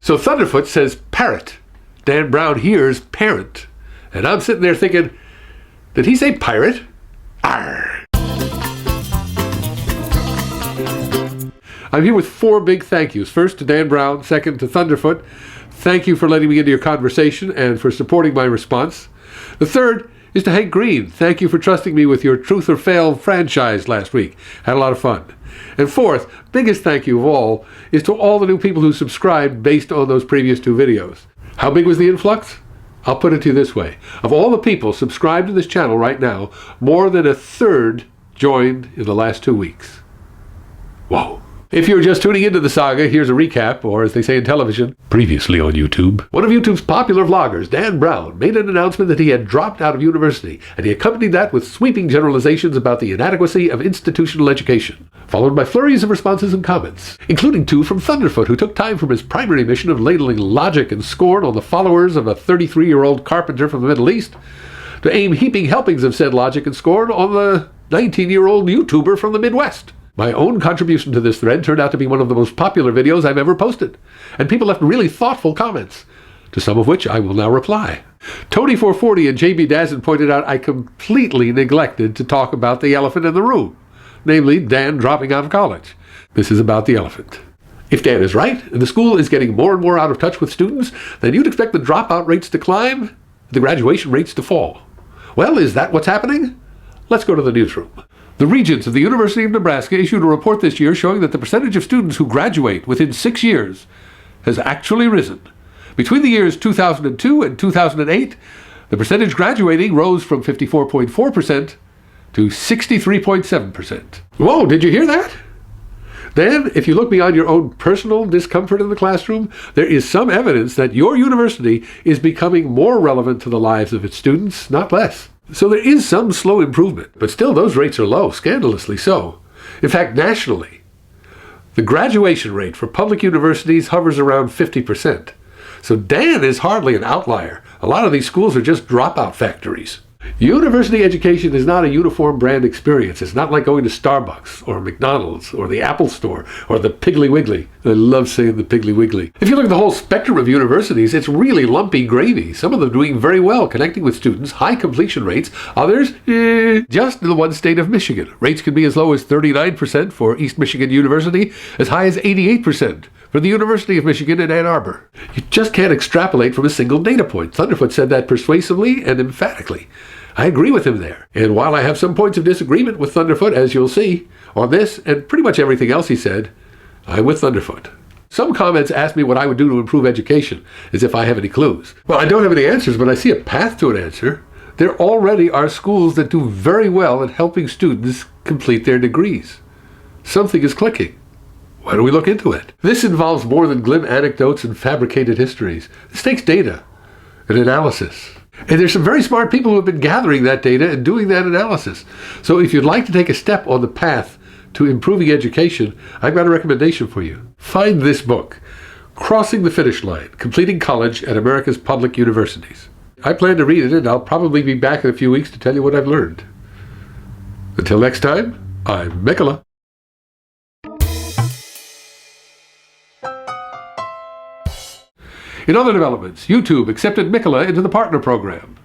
So Thunderfoot says parrot. Dan Brown hears parent. And I'm sitting there thinking, did he say pirate? Arr! I'm here with 4 big thank yous. First to Dan Brown, second to Thunderfoot. Thank you for letting me into your conversation and for supporting my response. The third is to Hank Green. Thank you for trusting me with your Truth or Fail franchise last week. Had a lot of fun. And fourth, biggest thank you of all, is to all the new people who subscribed based on those previous 2 videos. How big was the influx? I'll put it to you this way. Of all the people subscribed to this channel right now, more than 1/3 joined in the last 2 weeks. Whoa. If you're just tuning into the saga, here's a recap, or as they say in television, previously on YouTube. One of YouTube's popular vloggers, Dan Brown, made an announcement that he had dropped out of university, and he accompanied that with sweeping generalizations about the inadequacy of institutional education, followed by flurries of responses and comments, including 2 from Thunderfoot, who took time from his primary mission of ladling logic and scorn on the followers of a 33-year-old carpenter from the Middle East, to aim heaping helpings of said logic and scorn on the 19-year-old YouTuber from the Midwest. My own contribution to this thread turned out to be one of the most popular videos I've ever posted, and people left really thoughtful comments, to some of which I will now reply. Tony440 and JB Dazin pointed out I completely neglected to talk about the elephant in the room, namely Dan dropping out of college. This is about the elephant. If Dan is right, and the school is getting more and more out of touch with students, then you'd expect the dropout rates to climb, the graduation rates to fall. Well, is that what's happening? Let's go to the newsroom. The Regents of the University of Nebraska issued a report this year showing that the percentage of students who graduate within 6 years has actually risen. Between the years 2002 and 2008, the percentage graduating rose from 54.4% to 63.7%. Whoa, did you hear that? Then, if you look beyond your own personal discomfort in the classroom, there is some evidence that your university is becoming more relevant to the lives of its students, not less. So there is some slow improvement, but still those rates are low, scandalously so. In fact, nationally, the graduation rate for public universities hovers around 50%. So Dan is hardly an outlier. A lot of these schools are just dropout factories. University education is not a uniform brand experience. It's not like going to Starbucks or McDonald's or the Apple Store or the Piggly Wiggly. I love saying the Piggly Wiggly. If you look at the whole spectrum of universities, it's really lumpy gravy. Some of them doing very well, connecting with students, high completion rates. Others, just in the one state of Michigan. Rates can be as low as 39% for East Michigan University, as high as 88% for the University of Michigan in Ann Arbor. You just can't extrapolate from a single data point. Thunderfoot said that persuasively and emphatically. I agree with him there. And while I have some points of disagreement with Thunderfoot, as you'll see, on this and pretty much everything else he said, I'm with Thunderfoot. Some comments ask me what I would do to improve education, as if I have any clues. Well, I don't have any answers, but I see a path to an answer. There already are schools that do very well at helping students complete their degrees. Something is clicking. Why don't we look into it? This involves more than glib anecdotes and fabricated histories. This takes data and analysis. And there's some very smart people who have been gathering that data and doing that analysis. So if you'd like to take a step on the path to improving education, I've got a recommendation for you. Find this book, Crossing the Finish Line, Completing College at America's Public Universities. I plan to read it, and I'll probably be back in a few weeks to tell you what I've learned. Until next time, I'm Mickeleh. In other developments, YouTube accepted Mickeleh into the partner program.